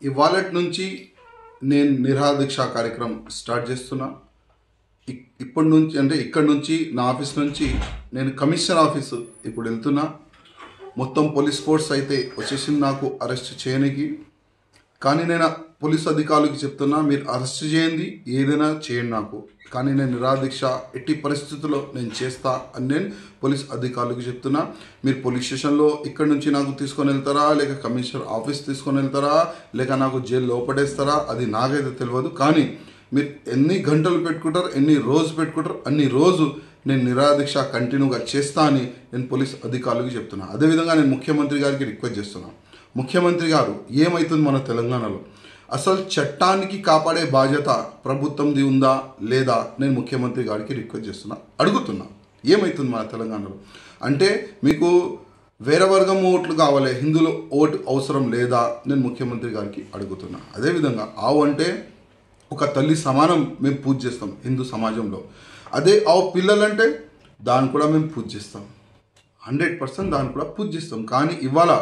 ఇవాళటి నుంచి నేను నిరాదీక్ష కార్యక్రమం స్టార్ట్ చేస్తున్నా. ఇప్పటి నుంచి అంటే ఇక్కడ నుంచి నా ఆఫీస్ నుంచి నేను కమిషనర్ ఆఫీసు ఇప్పుడు వెళ్తున్నా. మొత్తం పోలీస్ ఫోర్స్ అయితే వచ్చేసింది నాకు అరెస్ట్ చేయడానికి. కానీ నేను పోలీస్ అధికారులకు చెప్తున్నా, మీరు అరెస్ట్ చేయండి, ఏదైనా చేయండి నాకు, కానీ నేను నిరాదీక్ష ఎట్టి పరిస్థితుల్లో నేను చేస్తా అని నేను పోలీస్ అధికారులకు చెప్తున్నా. మీరు పోలీస్ స్టేషన్లో ఇక్కడ నుంచి నాకు తీసుకొని వెళ్తారా, లేక కమిషనర్ ఆఫీస్ తీసుకొని వెళ్తారా, లేక నాకు జైలు లోపడేస్తారా, అది నాకైతే తెలియదు. కానీ మీరు ఎన్ని గంటలు పెట్టుకుంటారు, ఎన్ని రోజు పెట్టుకుంటారు, అన్ని రోజు నేను నిరాదీక్ష కంటిన్యూగా చేస్తా అని నేను పోలీస్ అధికారులకు చెప్తున్నా. అదేవిధంగా నేను ముఖ్యమంత్రి గారికి రిక్వెస్ట్ చేస్తున్నాను. ముఖ్యమంత్రి గారు, ఏమవుతుంది మన తెలంగాణలో, అసలు చట్టానికి కాపాడే బాధ్యత ప్రభుత్వంది ఉందా లేదా, నేను ముఖ్యమంత్రి గారికి రిక్వెస్ట్ చేస్తున్నా, అడుగుతున్నా. ఏమవుతుంది మన తెలంగాణలో అంటే, మీకు వేరే వర్గం ఓట్లు కావాలి, హిందువుల ఓటు అవసరం లేదా, నేను ముఖ్యమంత్రి గారికి అడుగుతున్నా. అదేవిధంగా ఆవు అంటే ఒక తల్లి సమానం మేము పూజ చేస్తాం హిందూ సమాజంలో. అదే ఆవు పిల్లలంటే దాన్ని కూడా మేము పూజ చేస్తాం, 100% దాన్ని కూడా పూజ చేస్తాం. కానీ ఇవాళ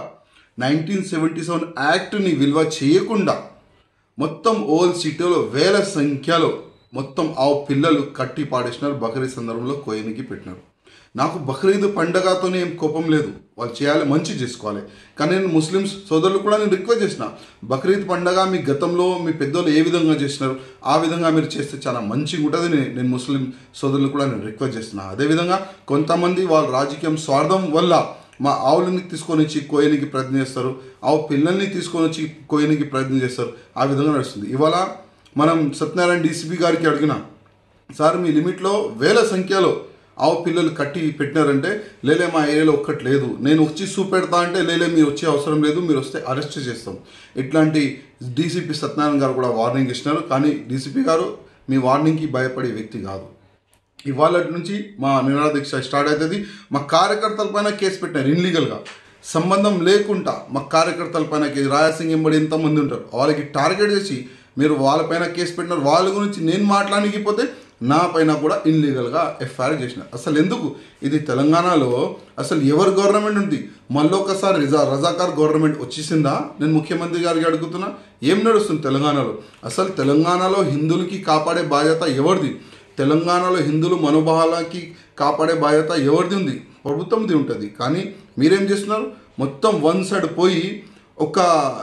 1977 యాక్ట్ని విలువ చేయకుండా మొత్తం ఓల్ సిటీలో వేల సంఖ్యలో మొత్తం ఆవు పిల్లలు కట్టి పాడేసినారు. బక్రీద్ సందర్భంలో కోయనికి పెట్టినారు. నాకు బక్రీద్ పండగతోనే ఏం కోపం లేదు, వాళ్ళు చేయాలి, మంచి చేసుకోవాలి. కానీ నేను ముస్లిమ్స్ సోదరులు కూడా నేను రిక్వెస్ట్ చేసిన, బక్రీద్ పండగ మీ గతంలో మీ పెద్దోళ్ళు ఏ విధంగా చేసినారు ఆ విధంగా మీరు చేస్తే చాలా మంచిగా ఉంటుంది. నేను ముస్లిం సోదరులు కూడా నేను రిక్వెస్ట్ చేస్తున్నా. అదేవిధంగా కొంతమంది వాళ్ళ రాజకీయం స్వార్థం వల్ల మా ఆవులని తీసుకొని వచ్చి కోయనికి ప్రయత్నం చేస్తారు, ఆవు పిల్లల్ని తీసుకొని వచ్చి కోయనికి ప్రయత్నం చేస్తారు. ఆ విధంగా నడుస్తుంది. ఇవాళ మనం సత్యనారాయణ డీసీపీ గారికి అడిగిన, సార్ మీ లిమిట్లో వేల సంఖ్యలో ఆవు పిల్లలు కట్టి పెట్టినారంటే, లేలే మా ఏరియాలో ఒక్కటి లేదు, నేను వచ్చి చూపెడతా అంటే, లేలే మీరు వచ్చే అవసరం లేదు, మీరు వస్తే అరెస్ట్ చేస్తాం. ఇట్లాంటి డీసీపీ సత్యనారాయణ గారు కూడా వార్నింగ్ ఇచ్చినారు. కానీ డీసీపీ గారు మీ వార్నింగ్కి భయపడే వ్యక్తి కాదు. ఇవాళ నుంచి మా నిరాదీక్ష స్టార్ట్ అవుతుంది. మా కార్యకర్తలపైన కేసు పెట్టినారు ఇన్లీగల్గా, సంబంధం లేకుండా మా కార్యకర్తలపైన కేసు. రాయసింగ్ ఎంబడి ఎంతమంది ఉంటారు, వాళ్ళకి టార్గెట్ చేసి మీరు వాళ్ళపైన కేసు పెట్టినారు. వాళ్ళ గురించి నేను మాట్లాడకపోతే నా పైన కూడా ఇన్లీగల్గా ఎఫ్ఐఆర్ చేసినారు. అసలు ఎందుకు ఇది తెలంగాణలో అసలు ఎవరు గవర్నమెంట్ ఉంది? మళ్ళీ ఒకసారి రజాకార్ గవర్నమెంట్ వచ్చేసిందా? నేను ముఖ్యమంత్రి గారికి అడుగుతున్నా. ఏం నడుస్తుంది తెలంగాణలో? అసలు తెలంగాణలో హిందువులకి కాపాడే బాధ్యత ఎవరిది? తెలంగాణలో హిందువుల మనోభావాలకి కాపాడే బాధ్యత ఎవరిది ఉంది? ప్రభుత్వంది ఉంటుంది. కానీ మీరేం చేస్తున్నారు, మొత్తం వన్ సైడ్ పోయి ఒక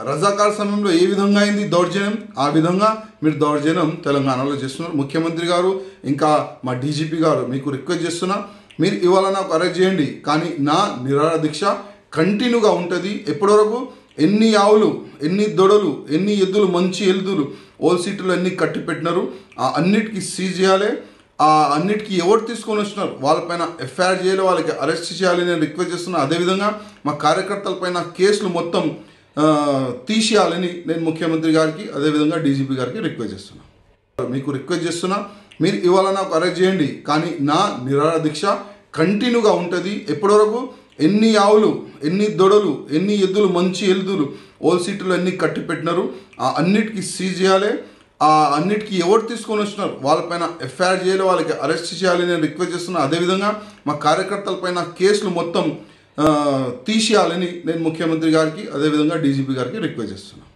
రజాకార్ సమయంలో ఏ విధంగా అయింది దౌర్జన్యం, ఆ విధంగా మీరు దౌర్జన్యం తెలంగాణలో చేస్తున్నారు. ముఖ్యమంత్రి గారు ఇంకా మా డీజీపీ గారు మీకు రిక్వెస్ట్ చేస్తున్నా, మీరు ఇవాళ నాకు అరెస్ట్ చేయండి, కానీ నా నిరాదీక్ష కంటిన్యూగా ఉంటుంది. ఎప్పటి వరకు? ఎన్ని ఆవులు, ఎన్ని దొడలు, ఎన్ని ఎద్దులు, మంచి ఎద్దులు ఓల్ సీట్లు అన్నీ కట్టి పెట్టినారు, ఆ అన్నిటికీ సీజ్ చేయాలి. ఆ అన్నిటికీ ఎవరు తీసుకొని వచ్చినారు వాళ్ళపైన ఎఫ్ఐఆర్ చేయాలి, వాళ్ళకి అరెస్ట్ చేయాలి నేను రిక్వెస్ట్ చేస్తున్నా. అదేవిధంగా మా కార్యకర్తలపైన కేసులు మొత్తం తీసేయాలని నేను ముఖ్యమంత్రి గారికి అదేవిధంగా డీజీపీ గారికి రిక్వెస్ట్ చేస్తున్నా. మీకు రిక్వెస్ట్ చేస్తున్నా, మీరు ఇవాళ నాకు అరెస్ట్ చేయండి, కానీ నా నిరాదీక్ష కంటిన్యూగా ఉంటుంది. ఎప్పటి వరకు? ఎన్ని ఆవులు, ఎన్ని దొడలు, ఎన్ని ఎద్దులు, మంచి ఎద్దులు ఓల్ సీట్లు అన్నీ కట్టి పెట్టినారు, ఆ అన్నిటికీ సీజ్ చేయాలి. ఆ అన్నిటికీ ఎవరు తీసుకొని వచ్చినారు వాళ్ళపైన ఎఫ్ఐఆర్ చేయాలి, వాళ్ళకి అరెస్ట్ చేయాలి నేను రిక్వెస్ట్ చేస్తున్నా. అదేవిధంగా మా కార్యకర్తలపైన కేసులు మొత్తం తీసేయాలని నేను ముఖ్యమంత్రి గారికి అదేవిధంగా డీజీపీ గారికి రిక్వెస్ట్ చేస్తున్నాను.